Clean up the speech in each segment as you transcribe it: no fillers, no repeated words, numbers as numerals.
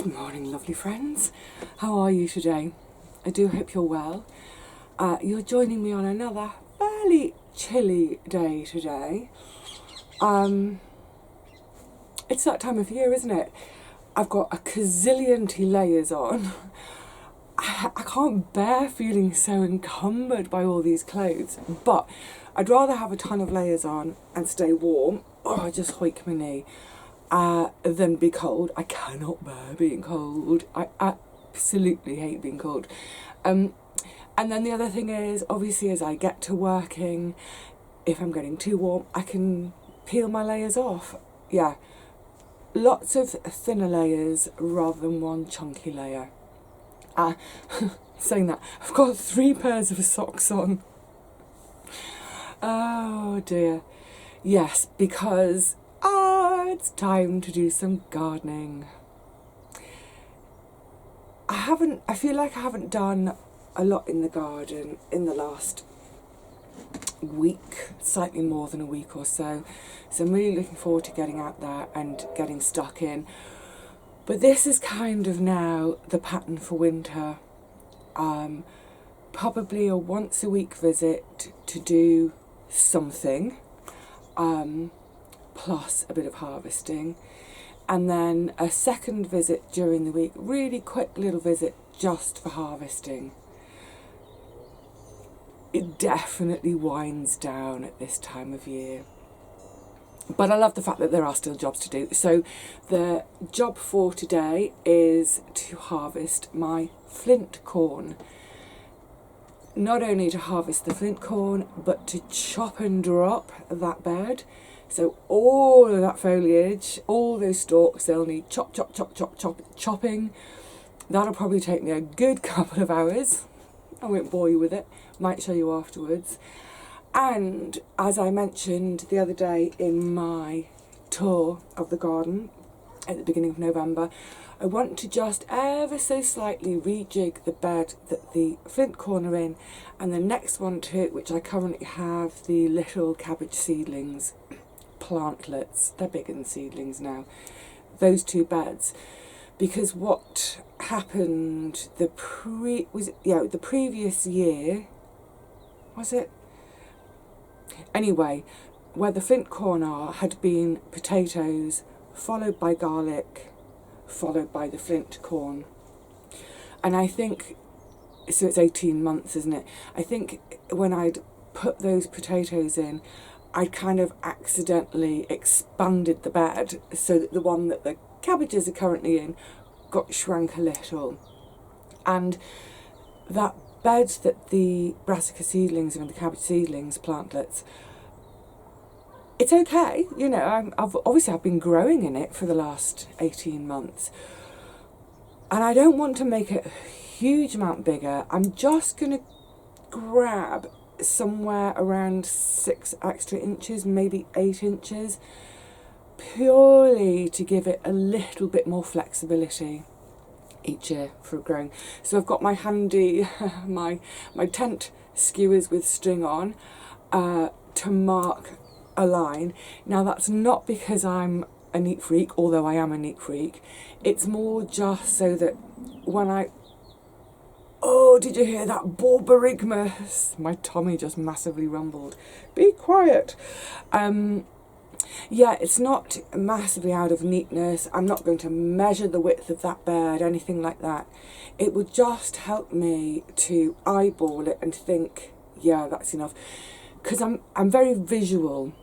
Good morning, lovely friends. How are you today? I do hope you're well. You're joining me on another fairly chilly day today. It's that time of year, isn't it? I've got a gazillion layers on. I can't bear feeling so encumbered by all these clothes, but I'd rather have a ton of layers on and stay warm, I just hoik my knee, than be cold. I cannot bear being cold. I absolutely hate being cold. And then the other thing is, obviously, as I get to working, if I'm getting too warm, I can peel my layers off. Yeah, lots of thinner layers rather than one chunky layer. Saying that, I've got 3 pairs of socks on. Oh dear. Yes, because it's time to do some gardening. I feel like I haven't done a lot in the garden in the last week, slightly more than a week or so. So I'm really looking forward to getting out there and getting stuck in. But this is kind of now the pattern for winter. Probably a once a week visit to do something, plus a bit of harvesting, and then a second visit during the week, really quick little visit just for harvesting. It definitely winds down at this time of year. But I love the fact that there are still jobs to do. So the job for today is to harvest my Flint corn. Not only to harvest the Flint corn, but to chop and drop that bed. So all of that foliage, all those stalks, they'll need chopping. That'll probably take me a good couple of hours. I won't bore you with it. Might show you afterwards. And as I mentioned the other day in my tour of the garden at the beginning of November, I want to just ever so slightly rejig the bed that the Flint corn are in, and the next one to it, which I currently have the little cabbage seedlings, plantlets, they're bigger than seedlings now, those 2 beds. Because what happened the previous year, was it? Anyway, where the Flint corn are had been potatoes, followed by garlic, followed by the Flint corn. And I think, so it's 18 months, isn't it? I think when I'd put those potatoes in, I'd kind of accidentally expanded the bed so that the one that the cabbages are currently in got shrunk a little. And that bed that the brassica seedlings and the cabbage seedlings, plantlets, it's okay, you know, I've been growing in it for the last 18 months. And I don't want to make it a huge amount bigger. I'm just going to grab somewhere around 6 extra inches, maybe 8 inches, purely to give it a little bit more flexibility each year for growing. So I've got my handy, my tent skewers with string on to mark a line. Now that's not because I'm a neat freak, although I am a neat freak. It's more just so that when oh, did you hear that borborygmus? My tummy just massively rumbled. Be quiet. Yeah, it's not massively out of neatness. I'm not going to measure the width of that bed, anything like that. It would just help me to eyeball it and think, yeah, that's enough. Because I'm very visual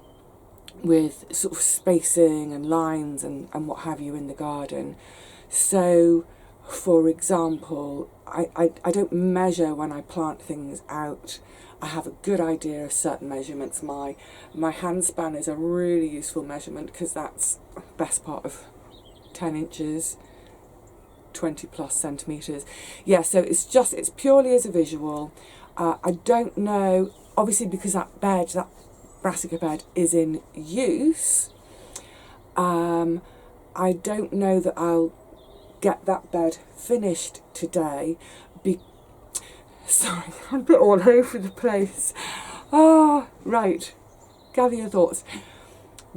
with sort of spacing and lines and what have you in the garden. So, for example, I don't measure when I plant things out. I have a good idea of certain measurements. My handspan is a really useful measurement because that's the best part of 10 inches, 20 plus centimetres. Yeah, so it's purely as a visual. I don't know, obviously because that brassica bed is in use, I don't know that I'll get that bed finished today. Sorry, I'm a bit all over the place. Oh, right. Gather your thoughts.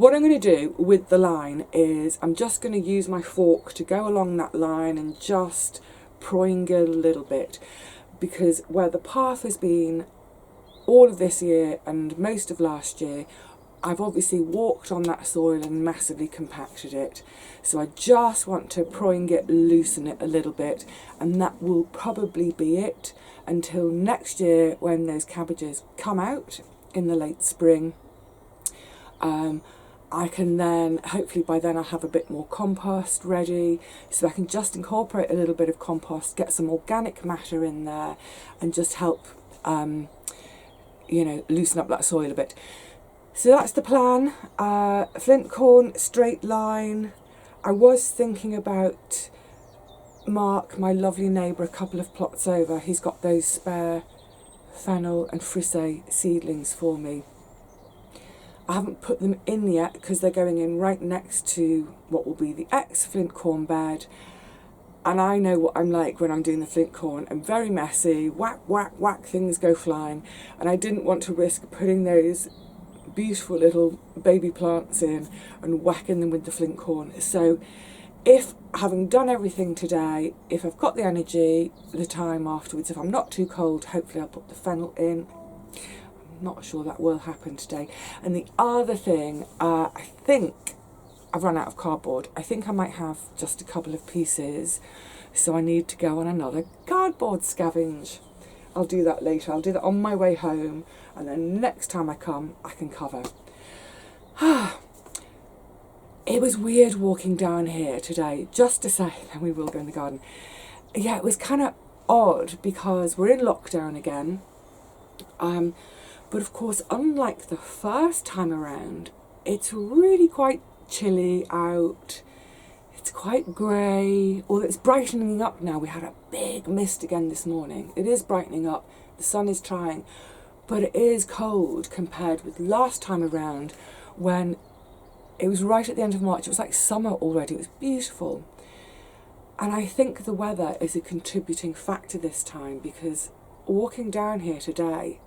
What I'm going to do with the line is I'm just going to use my fork to go along that line and just proing it a little bit, because where the path has been all of this year and most of last year, I've obviously walked on that soil and massively compacted it. So I just want to proing it, loosen it a little bit, and that will probably be it until next year when those cabbages come out in the late spring. I can then, hopefully by then I'll have a bit more compost ready, so I can just incorporate a little bit of compost, get some organic matter in there, and just help, loosen up that soil a bit. So that's the plan. Flint corn, straight line. I was thinking about Mark, my lovely neighbour, a couple of plots over. He's got those spare fennel and frisée seedlings for me. I haven't put them in yet because they're going in right next to what will be the ex-flint corn bed. And I know what I'm like when I'm doing the flint corn. I'm very messy, whack, whack, whack, things go flying. And I didn't want to risk putting those beautiful little baby plants in and whacking them with the flint corn. So if, having done everything today, if I've got the energy, the time afterwards, if I'm not too cold, hopefully I'll put the fennel in. Not sure that will happen today. And the other thing, I think I've run out of cardboard. I think I might have just a couple of pieces, so I need to go on another cardboard scavenge. I'll do that later. I'll do that on my way home, and then next time I come I can cover. It was weird walking down here today, just to say, then we will go in the garden. Yeah, it was kind of odd because we're in lockdown again. But of course, unlike the first time around, it's really quite chilly out. It's quite grey, although it's brightening up now. We had a big mist again this morning. It is brightening up, the sun is trying, but it is cold compared with last time around when it was right at the end of March. It was like summer already. It was beautiful. And I think the weather is a contributing factor this time, because walking down here today,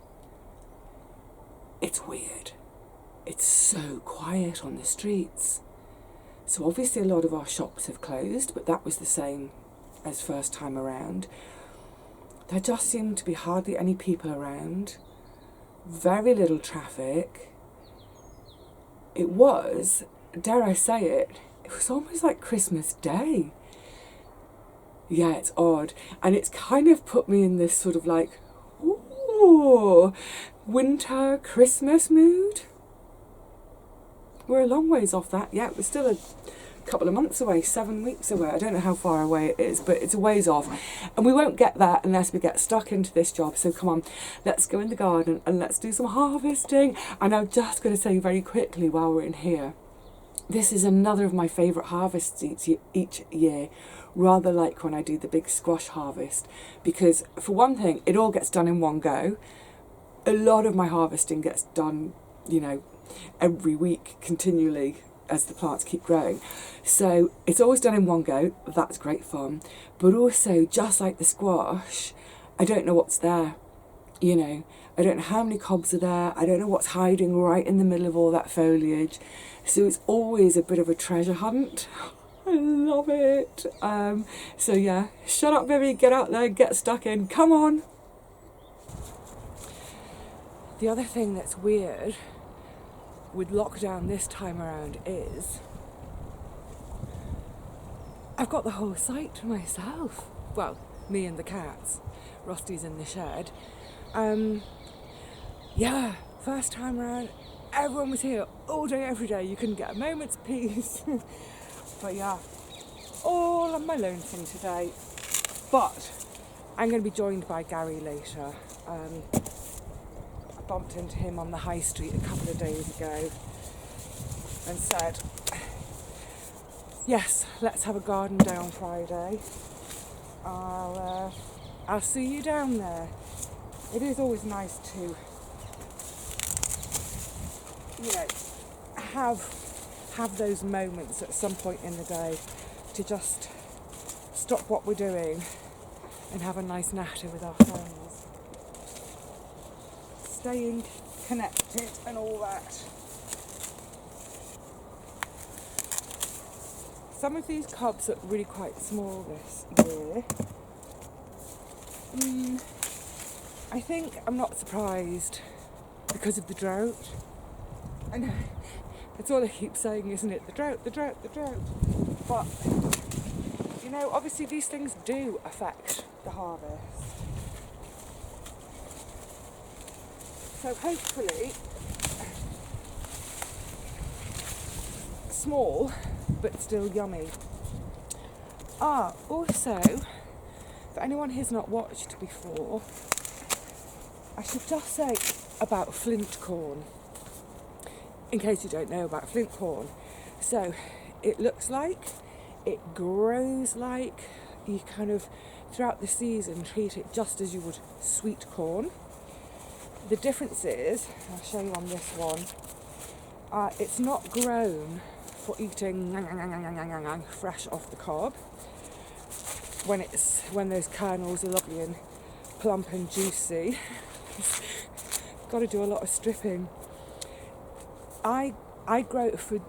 it's weird. It's so quiet on the streets. So obviously a lot of our shops have closed, but that was the same as first time around. There just seemed to be hardly any people around, very little traffic. It was, dare I say it, it was almost like Christmas Day. Yeah, it's odd. And it's kind of put me in this sort of like, ooh, winter Christmas mood. We're a long ways off that. Yeah, we're still a couple of months away, 7 weeks away. I don't know how far away it is, but it's a ways off. And we won't get that unless we get stuck into this job. So come on, let's go in the garden and let's do some harvesting. And I'm just going to say very quickly while we're in here, this is another of my favourite harvests each year, rather like when I do the big squash harvest, because for one thing, it all gets done in one go. A lot of my harvesting gets done, every week continually as the plants keep growing. So it's always done in one go. That's great fun. But also, just like the squash, I don't know what's there. I don't know how many cobs are there. I don't know what's hiding right in the middle of all that foliage. So it's always a bit of a treasure hunt. I love it. So yeah, shut up, Vivi, get out there, get stuck in, come on. The other thing that's weird with lockdown this time around is I've got the whole site to myself. Well, me and the cats. Rusty's in the shed. Yeah, first time around, everyone was here all day, every day. You couldn't get a moment's peace. But yeah, all on my lonesome today. But I'm going to be joined by Gary later. I bumped into him on the high street a couple of days ago and said, yes, let's have a garden day on Friday. I'll see you down there. It is always nice to, have those moments at some point in the day to just stop what we're doing and have a nice natter with our friends. Staying connected and all that. some of these cobs look really quite small this year. I think I'm not surprised because of the drought. I know, it's all I keep saying, isn't it? The drought, the drought, the drought. But, you know, obviously these things do affect the harvest. So hopefully, small, but still yummy. Also, for anyone who's not watched before, I should just say about Flint corn, in case you don't know about Flint corn. So, it looks like, it grows like, you kind of, throughout the season, treat it just as you would sweet corn. The difference is, I'll show you on this one, it's not grown for eating fresh off the cob, when those kernels are lovely and plump and juicy. Got to do a lot of stripping. I grow it for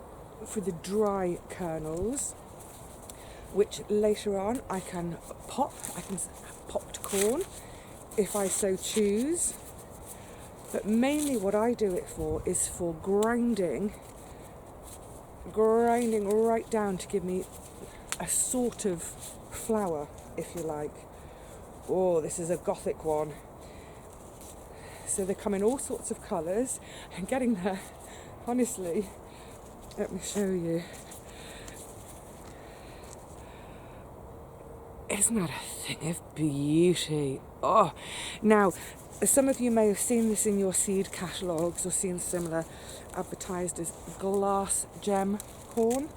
the dry kernels, which later on I can pop popped corn if I so choose. But mainly what I do it for is for grinding right down to give me a sort of flour, if you like. Oh, this is a gothic one. So they come in all sorts of colours. I'm getting there, honestly. Let me show you. Isn't that a thing of beauty? Oh, now, some of you may have seen this in your seed catalogues or seen similar advertised as glass gem corn.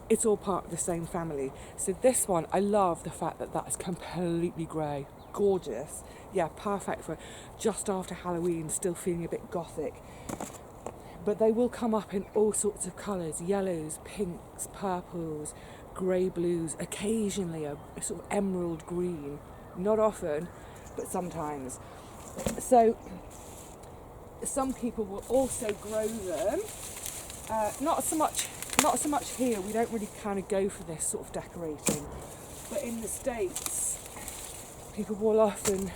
It's all part of the same family. So this one, I love the fact that that's completely grey. Gorgeous. Yeah, perfect for just after Halloween, still feeling a bit gothic. But they will come up in all sorts of colours, yellows, pinks, purples, grey blues, occasionally a sort of emerald green. Not often, but sometimes. So some people will also grow them. Not so much here. We don't really kind of go for this sort of decorating. But in the States, people will often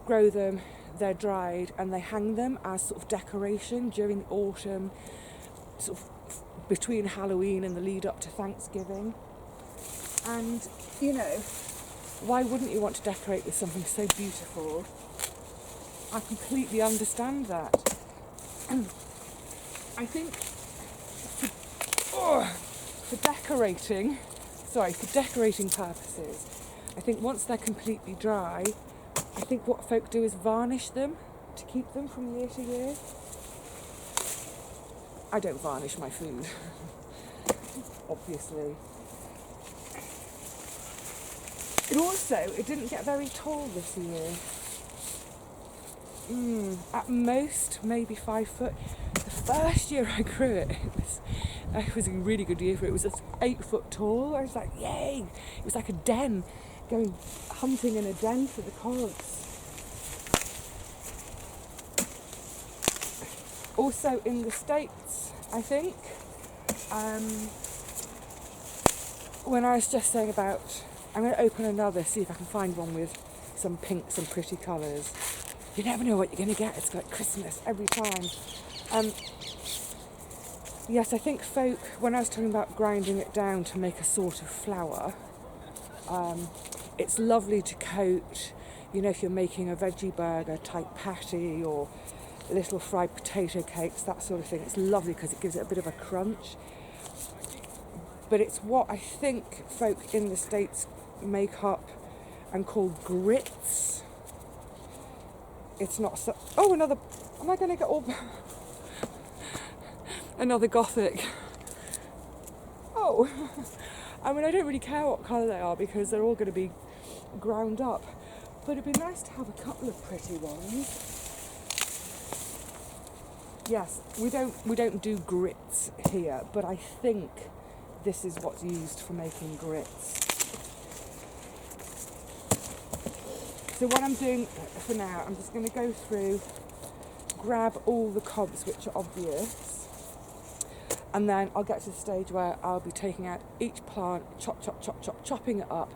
grow them. They're dried and they hang them as sort of decoration during autumn, sort of between Halloween and the lead up to Thanksgiving. And, you know, why wouldn't you want to decorate with something so beautiful? I completely understand that. I think for decorating purposes, I think once they're completely dry, I think what folk do is varnish them to keep them from year to year. I don't varnish my food, obviously. It didn't get very tall this year. At most, maybe 5 foot. The first year I grew it, it was a really good year for it. It was just 8 foot tall. I was like, yay! It was like a den, going hunting in a den for the cobs. Also in the States, I think, when I was just saying about, I'm going to open another, see if I can find one with some pinks and pretty colours. You never know what you're going to get. It's like Christmas every time. Yes, I think folk, when I was talking about grinding it down to make a sort of flour, it's lovely to coat, you know, if you're making a veggie burger type patty or little fried potato cakes, that sort of thing. It's lovely because it gives it a bit of a crunch. But it's what I think folk in the States make up and call grits. It's not so... Oh, another... Am I going to get all... another gothic? Oh. I mean, I don't really care what colour they are because they're all going to be ground up. But it'd be nice to have a couple of pretty ones. Yes, we don't do grits here, but I think this is what's used for making grits. So what I'm doing for now, I'm just going to go through, grab all the cobs which are obvious, And then I'll get to the stage where I'll be taking out each plant, chopping it up,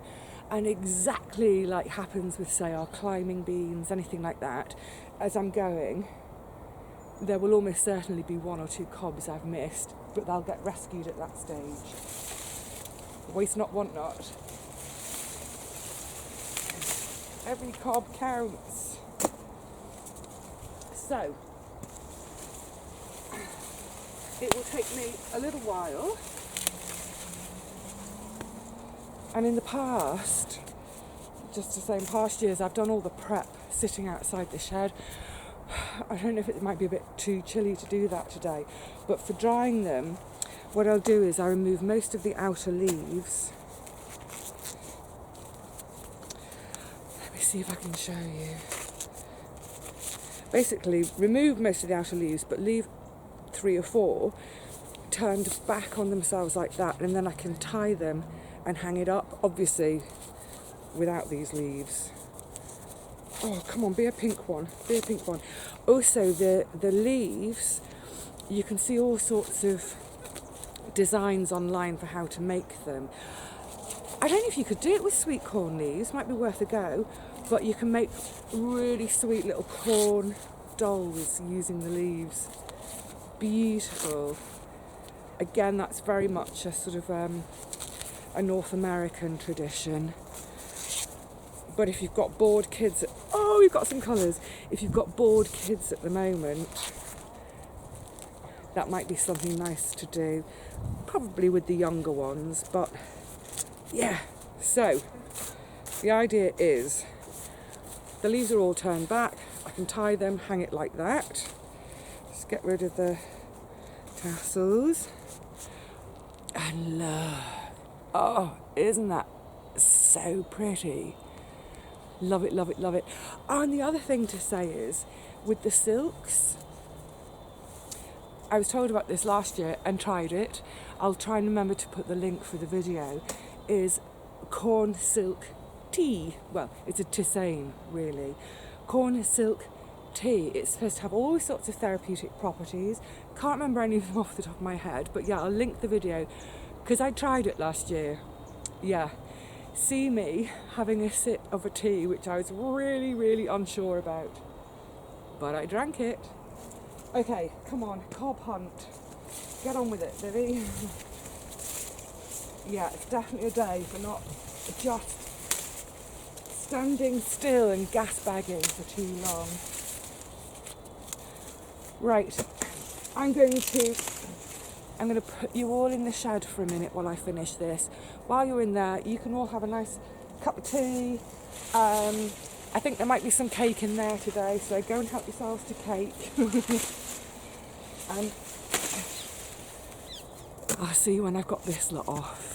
and exactly like happens with, say, our climbing beans, anything like that, as I'm going, there will almost certainly be one or two cobs I've missed, but they'll get rescued at that stage. Waste not, want not. Every cob counts. So, it will take me a little while. And in the past, just to say, in past years, I've done all the prep sitting outside the shed. I don't know if it might be a bit too chilly to do that today, but for drying them, what I'll do is I remove most of the outer leaves. Let me see if I can show you. Basically, remove most of the outer leaves, but leave 3 or 4 turned back on themselves like that, and then I can tie them and hang it up, obviously without these leaves. Oh, come on, be a pink one, be a pink one. Also, the leaves, you can see all sorts of designs online for how to make them. I don't know if you could do it with sweet corn leaves, might be worth a go, but you can make really sweet little corn dolls using the leaves. Beautiful. Again, that's very much a sort of a North American tradition. But if you've got bored kids, oh, we've got some colours. If you've got bored kids at the moment, that might be something nice to do. Probably with the younger ones, but yeah. So, the idea is, the leaves are all turned back. I can tie them, hang it like that. Just get rid of the tassels. And look, oh, isn't that so pretty? Love it, love it, love it. Oh, and the other thing to say is, with the silks, I was told about this last year and tried it. I'll try and remember to put the link for the video, is corn silk tea. Well, it's a tisane, really. Corn silk tea. It's supposed to have all sorts of therapeutic properties. Can't remember any of them off the top of my head, but yeah, I'll link the video, because I tried it last year. Yeah. See me having a sip of a tea, which I was really, really unsure about. But I drank it. Okay, come on, cob hunt. Get on with it, Vivi. Yeah, it's definitely a day for not just standing still and gas bagging for too long. Right, I'm going to put you all in the shed for a minute while I finish this. While you're in there, you can all have a nice cup of tea. I think there might be some cake in there today, so go and help yourselves to cake. And I'll see you when I've got this lot off.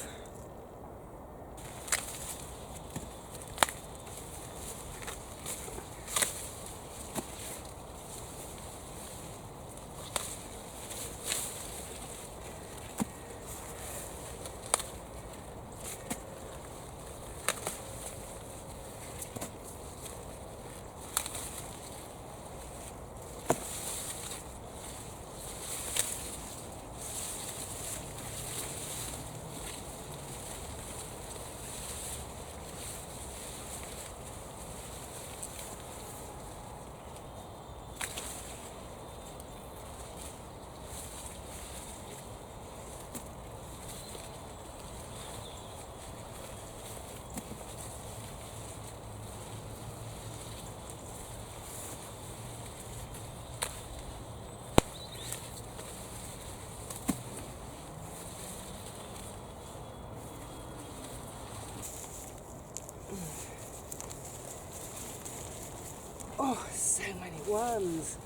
Oh, so many worms.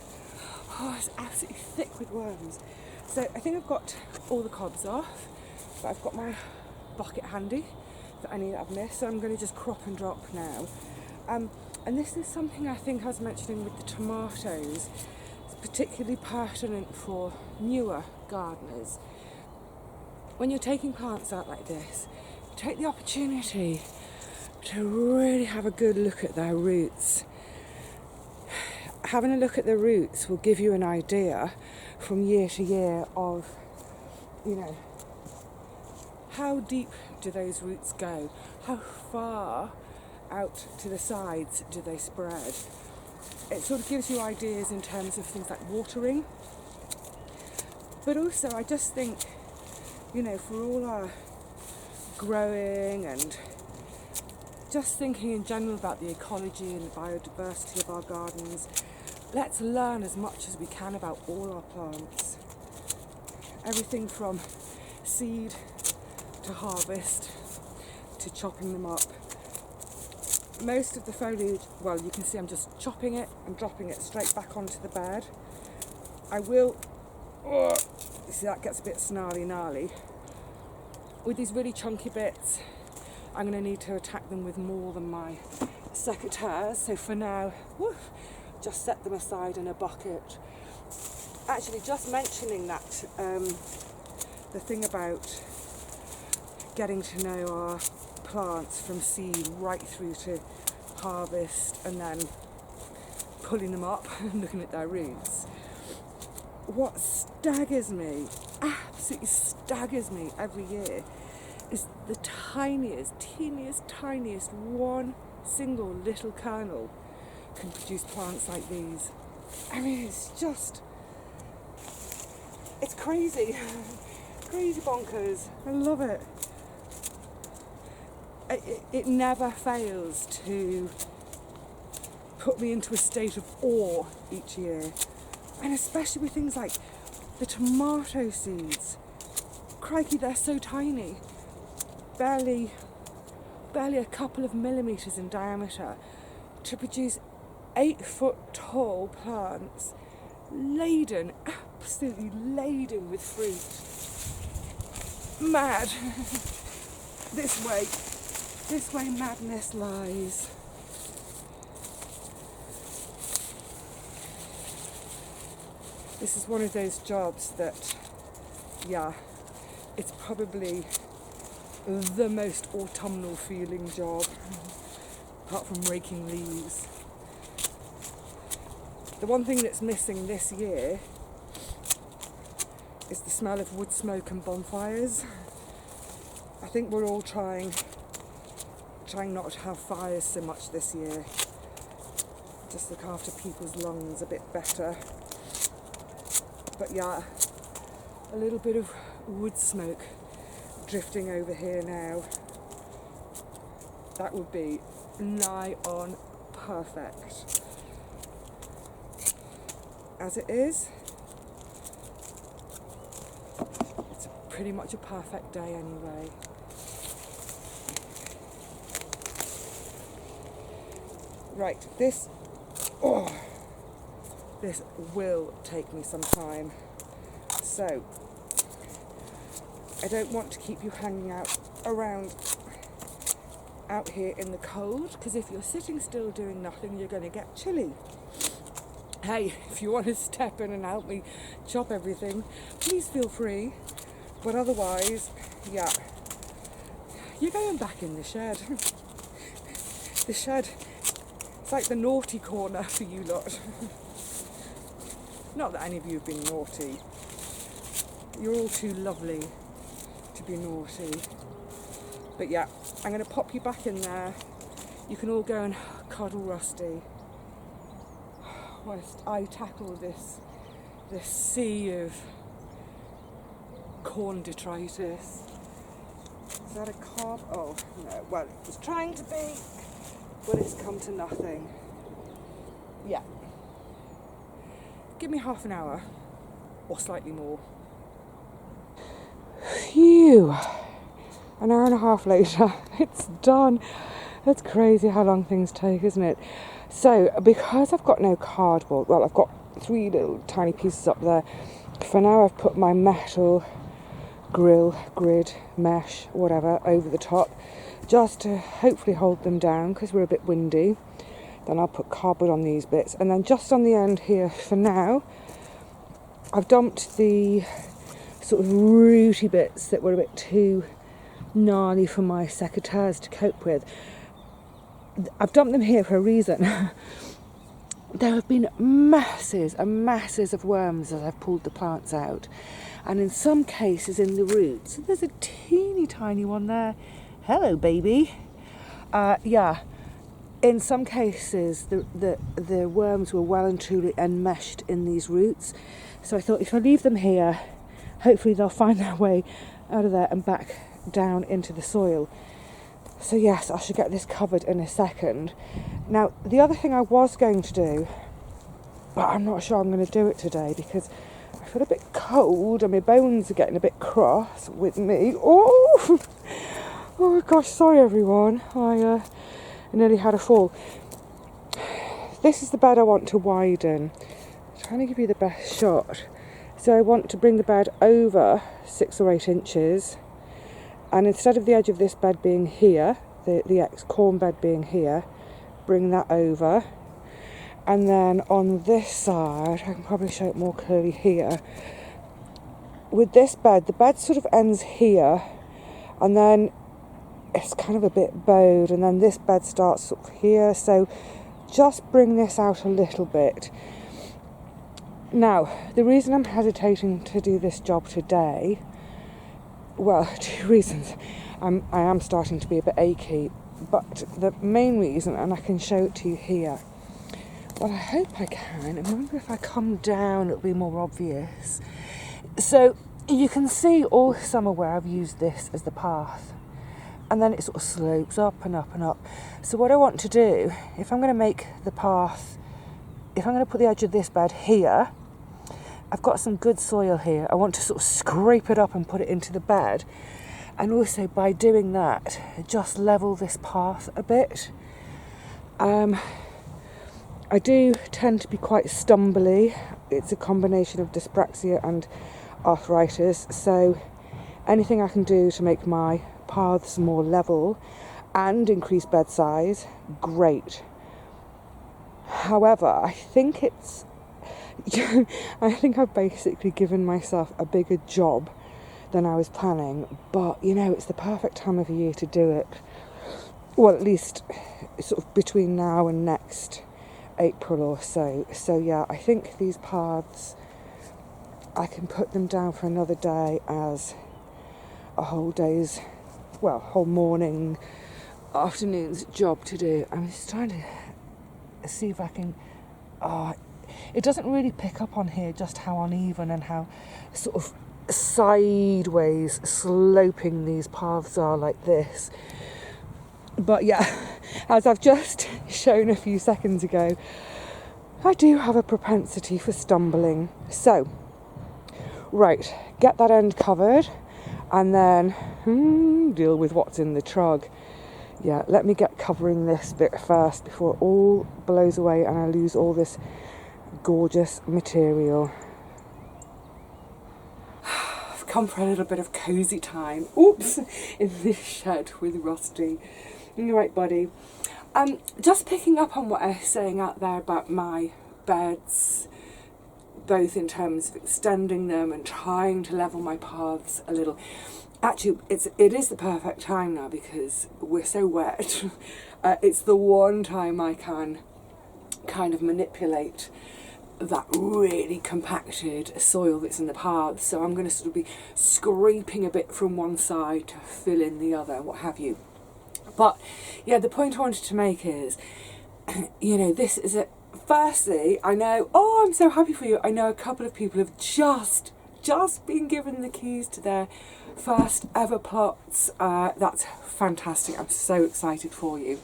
Oh, it's absolutely thick with worms. So I think I've got all the cobs off, but I've got my bucket handy for any that I've missed, so I'm going to just crop and drop now. And this is something I think I was mentioning with the tomatoes. It's particularly pertinent for newer gardeners. When you're taking plants out like this, take the opportunity to really have a good look at their roots. Having a look at the roots will give you an idea from year to year of you know, how deep do those roots go? How far out to the sides do they spread? It sort of gives you ideas in terms of things like watering. But also I just think, you know, for all our growing and just thinking in general about the ecology and the biodiversity of our gardens, let's learn as much as we can about all our plants. Everything from seed to harvest to chopping them up. Most of the foliage, well, you can see I'm just chopping it and dropping it straight back onto the bed. I will, you see that gets a bit gnarly. With these really chunky bits, I'm going to need to attack them with more than my secateurs. So for now, just set them aside in a bucket. Actually, just mentioning that, the thing about getting to know our plants from seed right through to harvest and then pulling them up and looking at their roots. What staggers me, absolutely staggers me every year, is the tiniest, teeniest one single little kernel can produce plants like these. I mean, it's just, it's crazy. Crazy bonkers. I love it. It never fails to put me into a state of awe each year. And especially with things like the tomato seeds. Crikey, they're so tiny. Barely a couple of millimetres in diameter to produce 8-foot tall plants laden, absolutely laden with fruit. Mad. This way madness lies. This is one of those jobs that, yeah, it's probably the most autumnal feeling job, apart from raking leaves. The one thing that's missing this year is the smell of wood smoke and bonfires. I think we're all trying not to have fires so much this year. Just look after people's lungs a bit better. But yeah, a little bit of wood smoke drifting over here now. That would be nigh on perfect. As it is, it's pretty much a perfect day anyway. Right, this will take me some time. So, I don't want to keep you hanging out here in the cold, because if you're sitting still doing nothing, you're going to get chilly. Hey, if you want to step in and help me chop everything, please feel free. But otherwise, yeah, you're going back in the shed. The shed, it's like the naughty corner for you lot. Not that any of you have been naughty. You're all too lovely to be naughty. But yeah, I'm going to pop you back in there. You can all go and cuddle Rusty whilst I tackle this sea of corn detritus. Is that a carb? Oh, no. Well, it was trying to be, but it's come to nothing. Yeah. Give me half an hour, or slightly more. Phew. An hour and a half later, it's done. It's crazy how long things take, isn't it? So, because I've got no cardboard, well, I've got 3 little tiny pieces up there. For now, I've put my metal grill, grid, mesh, whatever, over the top, just to hopefully hold them down, because we're a bit windy. Then I'll put cardboard on these bits. And then just on the end here, for now, I've dumped the sort of rooty bits that were a bit too gnarly for my secateurs to cope with. I've dumped them here for a reason. there have been masses and masses of worms as I've pulled the plants out, and in some cases in the roots. There's a teeny tiny one there. Hello, baby. Yeah. In some cases, the worms were well and truly enmeshed in these roots. So I thought if I leave them here, hopefully they'll find their way out of there and back down into the soil. So yes, I should get this covered in a second. Now, the other thing I was going to do, but I'm not sure I'm going to do it today because I feel a bit cold and my bones are getting a bit cross with me. Oh gosh, sorry everyone. I nearly had a fall. This is the bed I want to widen. I'm trying to give you the best shot. So I want to bring the bed over 6 or 8 inches, and instead of the edge of this bed being here, the ex-corn bed being here, bring that over. And then on this side, I can probably show it more clearly here. With this bed, the bed sort of ends here, and then it's kind of a bit bowed, and then this bed starts sort of here, so just bring this out a little bit. Now, the reason I'm hesitating to do this job today, well, 2 reasons. I am starting to be a bit achy, but the main reason, and I can show it to you here, well, I hope I can, and maybe if I come down it'll be more obvious. So you can see all summer where I've used this as the path, and then it sort of slopes up and up and up. So what I want to do, if I'm going to make the path, if I'm going to put the edge of this bed here, I've got some good soil here. I want to sort of scrape it up and put it into the bed. And also by doing that, just level this path a bit. I do tend to be quite stumbly. It's a combination of dyspraxia and arthritis. So anything I can do to make my paths more level and increase bed size, great. However, I think I've basically given myself a bigger job than I was planning, but it's the perfect time of year to do it. Well, at least sort of between now and next April or so. So yeah, I think these paths, I can put them down for another day as a whole morning, afternoon's job to do. I'm just trying to see if I can. It doesn't really pick up on here just how uneven and how sort of sideways sloping these paths are like this. But yeah, as I've just shown a few seconds ago, I do have a propensity for stumbling. So, right, get that end covered and then deal with what's in the trug. Yeah, let me get covering this bit first before it all blows away and I lose all this gorgeous material. I've come for a little bit of cosy time. Oops, in this shed with Rusty. You're right, buddy. Just picking up on what I was saying out there about my beds, both in terms of extending them and trying to level my paths a little. Actually, it is the perfect time now because we're so wet. It's the one time I can kind of manipulate that really compacted soil that's in the paths. So I'm going to sort of be scraping a bit from one side to fill in the other, what have you. But yeah, the point I wanted to make is, this is firstly, I know, I'm so happy for you. I know a couple of people have just been given the keys to their first ever plots. That's fantastic. I'm so excited for you.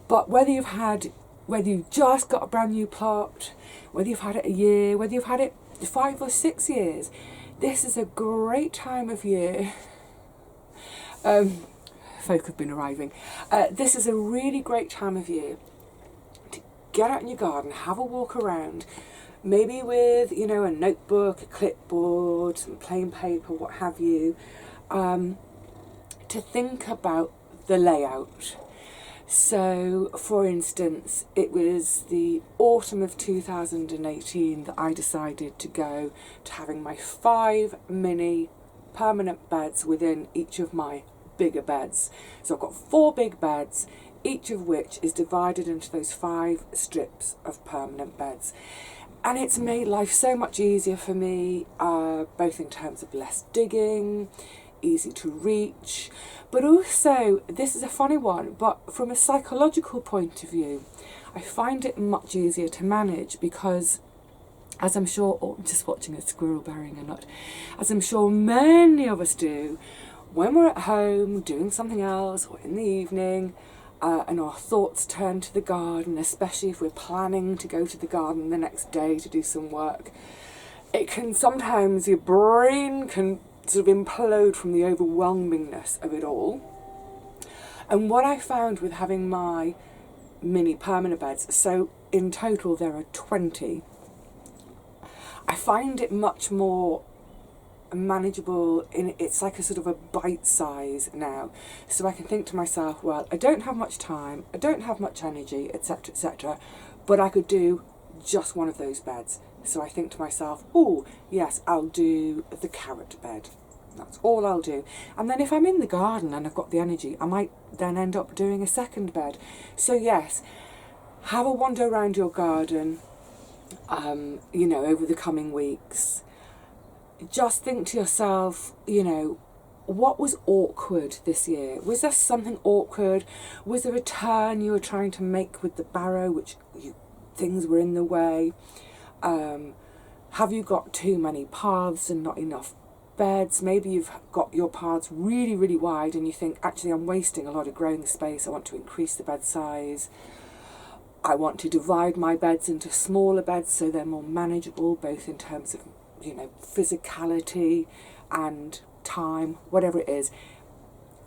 But whether you've just got a brand new plot, whether you've had it a year, whether you've had it 5 or 6 years, this is a great time of year. Folk have been arriving. This is a really great time of year to get out in your garden, have a walk around, maybe with, a notebook, a clipboard, some plain paper, what have you, to think about the layout. So, for instance, it was the autumn of 2018 that I decided to go to having my 5 mini permanent beds within each of my bigger beds. So I've got 4 big beds each of which is divided into those 5 strips of permanent beds. And it's made life so much easier for me, both in terms of less digging, easy to reach, but also, this is a funny one, but from a psychological point of view, I find it much easier to manage because, as I'm sure, I'm just watching a squirrel burying a nut, as I'm sure many of us do, when we're at home doing something else or in the evening, and our thoughts turn to the garden, especially if we're planning to go to the garden the next day to do some work, it can sometimes, your brain can sort of implode from the overwhelmingness of it all. And what I found with having my mini permanent beds, so in total there are 20, I find it much more manageable. It's like a sort of a bite size now, so I can think to myself, well, I don't have much time, I don't have much energy, etc., but I could do just one of those beds. So I think to myself, oh yes, I'll do the carrot bed, that's all I'll do. And then if I'm in the garden and I've got the energy, I might then end up doing a second bed. So yes, have a wander around your garden, over the coming weeks. Just think to yourself, what was awkward this year? Was there something awkward? Was there a turn you were trying to make with the barrow, things were in the way? Have you got too many paths and not enough beds? Maybe you've got your paths really, really wide and you think, actually, I'm wasting a lot of growing space. I want to increase the bed size. I want to divide my beds into smaller beds so they're more manageable, both in terms of physicality and time, whatever it is.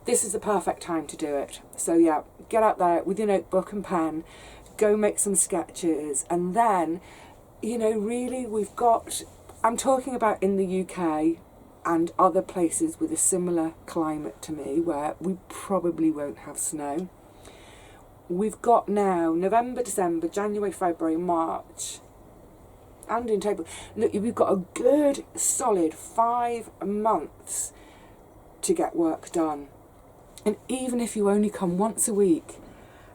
This is the perfect time to do it. So yeah, get out there with your notebook and pen, go make some sketches, and then, really I'm talking about in the UK and other places with a similar climate to me where we probably won't have snow. We've got now November, December, January, February, March, and in April. Look, we've got a good solid 5 months to get work done. And even if you only come once a week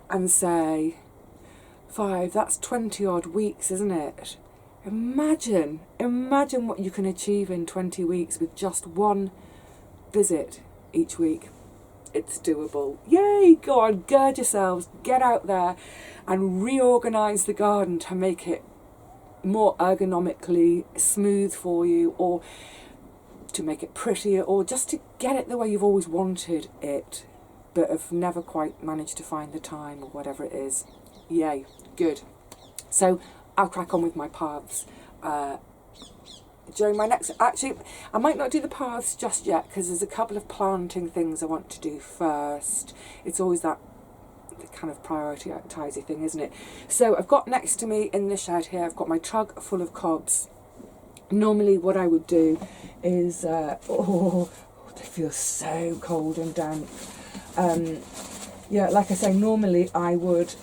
and say 5, that's 20 odd weeks, isn't it? Imagine what you can achieve in 20 weeks with just one visit each week. It's doable. Yay, go on, gird yourselves, get out there and reorganise the garden to make it more ergonomically smooth for you, or to make it prettier, or just to get it the way you've always wanted it but have never quite managed to find the time or whatever it is. Yay, good. So I'll crack on with my paths during my next, actually I might not do the paths just yet because there's a couple of planting things I want to do first. It's always that kind of prioritising thing, isn't it? So I've got next to me in the shed here, I've got my trug full of cobs. Normally what I would do is, they feel so cold and damp. Like I say, normally I would,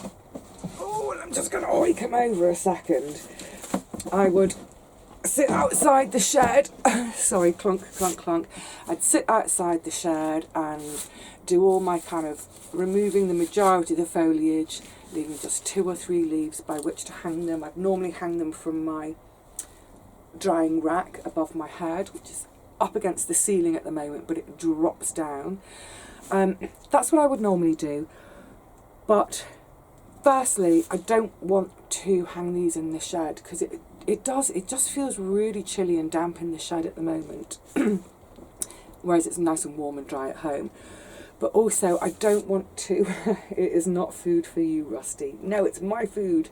I'm just going to come over a second. I would sit outside the shed, sorry, clunk, clunk, clunk. I'd sit outside the shed and do all my kind of removing the majority of the foliage, leaving just 2 or 3 leaves by which to hang them. I'd normally hang them from my drying rack above my head, which is up against the ceiling at the moment, but it drops down. That's what I would normally do. But firstly, I don't want to hang these in the shed because it just feels really chilly and damp in the shed at the moment, whereas it's nice and warm and dry at home. But also, I don't want to, it is not food for you, Rusty. No, it's my food.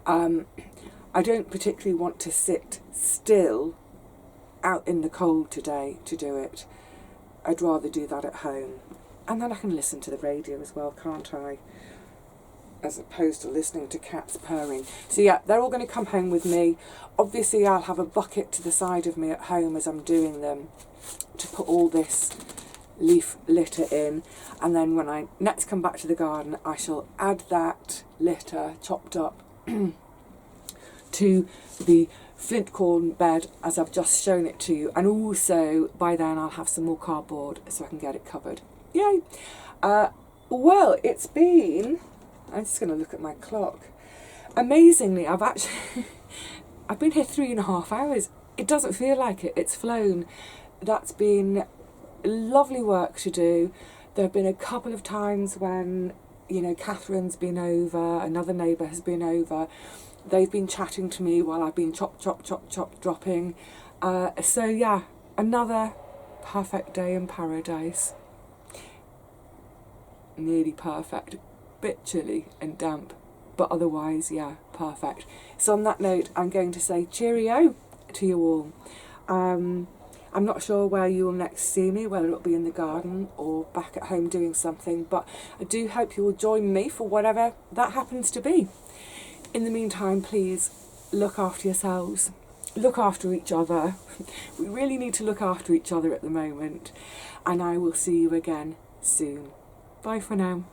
I don't particularly want to sit still out in the cold today to do it. I'd rather do that at home. And then I can listen to the radio as well, can't I? As opposed to listening to cats purring. So yeah, they're all going to come home with me. Obviously, I'll have a bucket to the side of me at home as I'm doing them to put all this leaf litter in, and then when I next come back to the garden I shall add that litter chopped up to the flint corn bed as I've just shown it to you, and also by then I'll have some more cardboard so I can get it covered. Yay! Well, it's been, I'm just going to look at my clock. Amazingly, I've actually, I've been here 3.5 hours. It doesn't feel like it, it's flown. That's been lovely work to do. There have been a couple of times when, you know, Catherine's been over, another neighbour has been over. They've been chatting to me while I've been chop, chop, chop, chop, dropping. So yeah, another perfect day in paradise. Nearly perfect. Bit chilly and damp, but otherwise, yeah, perfect. So on that note, I'm going to say cheerio to you all. I'm not sure where you will next see me, whether it'll be in the garden or back at home doing something, but I do hope you will join me for whatever that happens to be. In the meantime, please look after yourselves, look after each other. We really need to look after each other at the moment, and I will see you again soon. Bye for now.